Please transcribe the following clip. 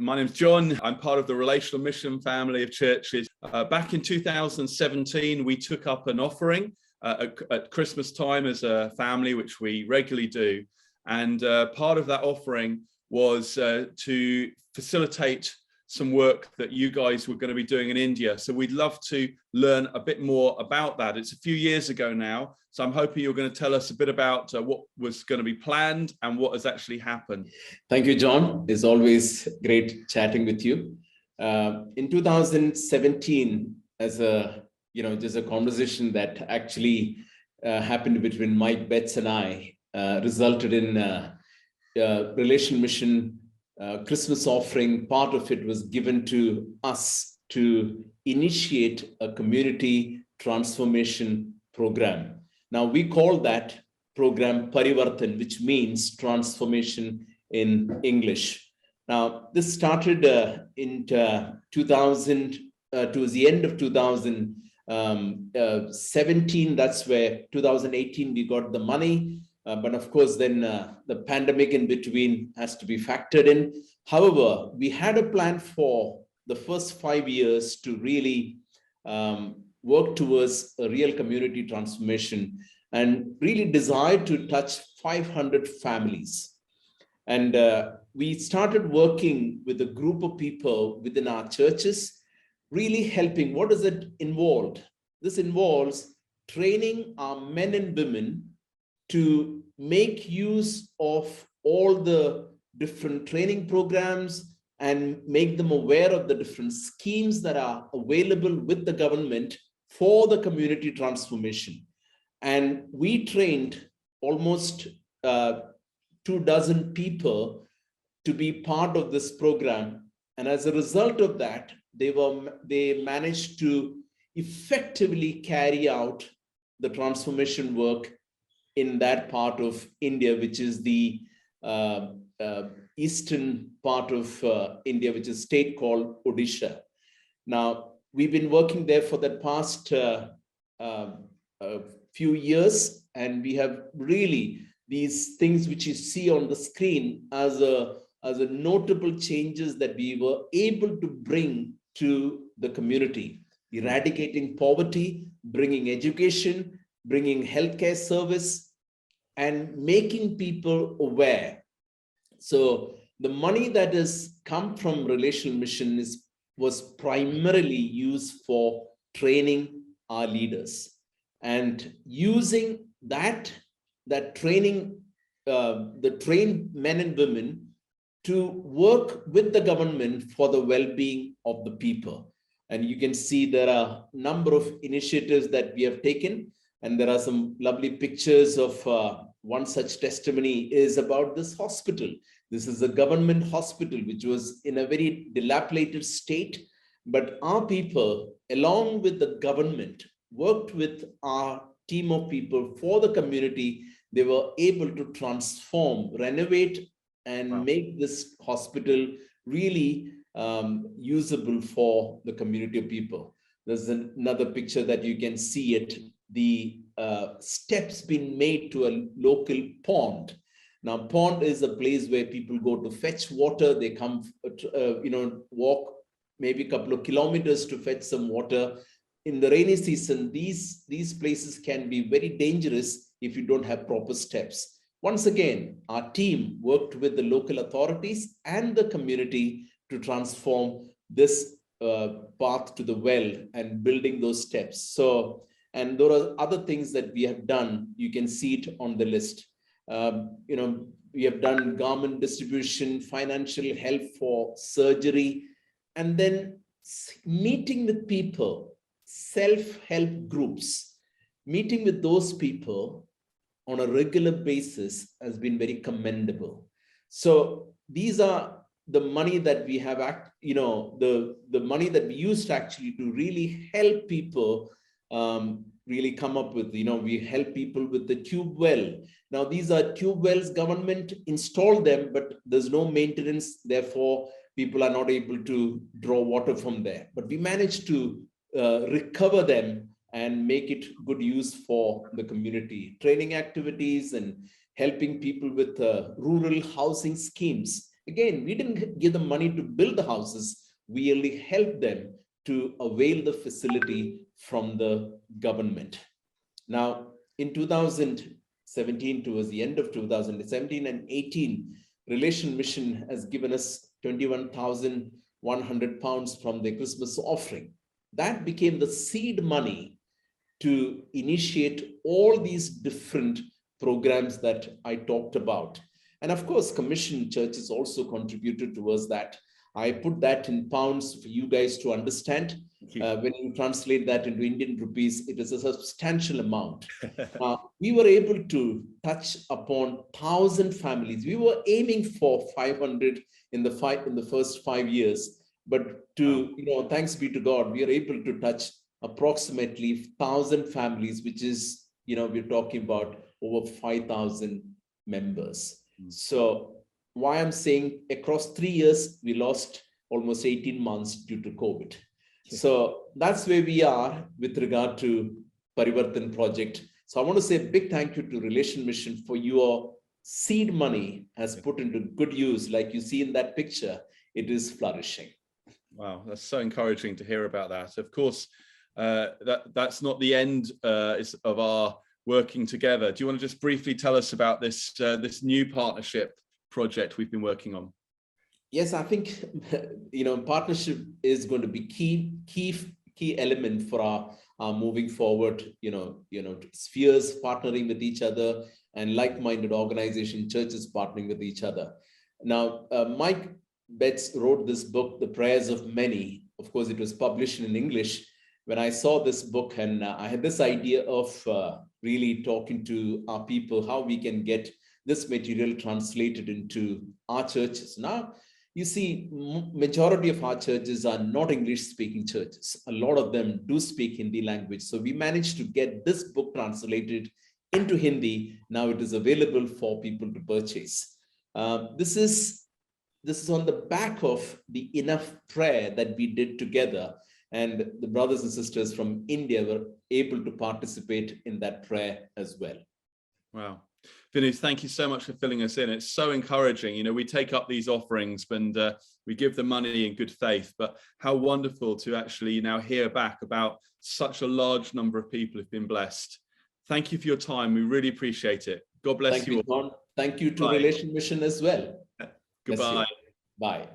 My name's John. I'm part of the Relational Mission family of churches. Back in 2017, we took up an offering at Christmas time as a family, which we regularly do. And part of that offering was to facilitate some work that you guys were going to be doing in India. So we'd love to learn a bit more about that. It's a few years ago now, so I'm hoping you're going to tell us a bit about what was going to be planned and what has actually happened. Thank you, John. It's always great chatting with you. In 2017, as just a conversation that actually happened between Mike Betts and I, resulted in Relational Mission Christmas offering. Part of it was given to us to initiate a community transformation program. Now we call that program Parivartan, which means transformation in English. Now this started in 2000, towards the end of 2017. That's where 2018 we got the money. But of course, then the pandemic in between has to be factored in. However, we had a plan for the first 5 years to really work towards a real community transformation and really desired to touch 500 families. And we started working with a group of people within our churches, really helping. What does it involve? This involves training our men and women to make use of all the different training programs and make them aware of the different schemes that are available with the government for the community transformation. And we trained almost 24 people to be part of this program. And as a result of that, they managed to effectively carry out the transformation work in that part of India, which is the eastern part of India, which is a state called Odisha. Now, we've been working there for the past few years, and we have really these things which you see on the screen as a notable changes that we were able to bring to the community, eradicating poverty, bringing education, bringing healthcare service, and making people aware. So the money that has come from Relational Mission was primarily used for training our leaders and using that training, the trained men and women to work with the government for the well-being of the people. And you can see there are a number of initiatives that we have taken. And there are some lovely pictures of one such testimony is about this hospital. This is a government hospital, which was in a very dilapidated state. But our people, along with the government, worked with our team of people for the community. They were able to transform, renovate, and make this hospital really usable for the community of people. There's another picture that you can see it. The steps been made to a local pond. Now, pond is a place where people go to fetch water. They come, walk maybe a couple of kilometers to fetch some water. In the rainy season, these places can be very dangerous if you don't have proper steps. Once again, our team worked with the local authorities and the community to transform this path to the well and building those steps. So, and there are other things that we have done. You can see it on the list. We have done garment distribution, financial help for surgery, and then meeting with people, self-help groups, meeting with those people on a regular basis has been very commendable. So these are the money that we have, the money that we used actually to really help people really come up with, we help people with the tube well. Now, these are tube wells, government installed them, but there's no maintenance. Therefore, people are not able to draw water from there. But we managed to recover them and make it good use for the community. Training activities and helping people with rural housing schemes. Again, we didn't give them money to build the houses. We only helped them to avail the facility from the government. Now, in 2017, towards the end of 2017 and 18, Relational Mission has given us 21,100 pounds from their Christmas offering. That became the seed money to initiate all these different programs that I talked about. And of course, commission churches also contributed towards that. I put that in pounds for you guys to understand. When you translate that into Indian rupees, it is a substantial amount. We were able to touch upon 1,000 families. We were aiming for 500 in the first 5 years, but thanks be to God, we are able to touch approximately 1,000 families, which is, we're talking about over 5,000 members. So why I'm saying across 3 years, we lost almost 18 months due to COVID. So that's where we are with regard to Parivartan project. So I want to say a big thank you to Relational Mission for your seed money has put into good use. Like you see in that picture, it is flourishing. Wow, that's so encouraging to hear about that. Of course, that's not the end of our working together. Do you want to just briefly tell us about this new partnership project we've been working on? Yes, I think partnership is going to be key element for our moving forward. Spheres partnering with each other and like-minded organization churches partnering with each other. Now, Mike Betts wrote this book, The Prayers of Many. Of course, it was published in English. When I saw this book, and I had this idea of really talking to our people, how we can get this material translated into our churches. Now, you see, majority of our churches are not English-speaking churches. A lot of them do speak Hindi language. So we managed to get this book translated into Hindi. Now it is available for people to purchase. This is on the back of the enough prayer that we did together. And the brothers and sisters from India were able to participate in that prayer as well. Wow. Vinu, thank you so much for filling us in. It's so encouraging. We take up these offerings and we give the money in good faith, but how wonderful to actually now hear back about such a large number of people who've been blessed. Thank you for your time. We really appreciate it. God bless you all. Thank you to Relational Mission as well. Goodbye. Bye.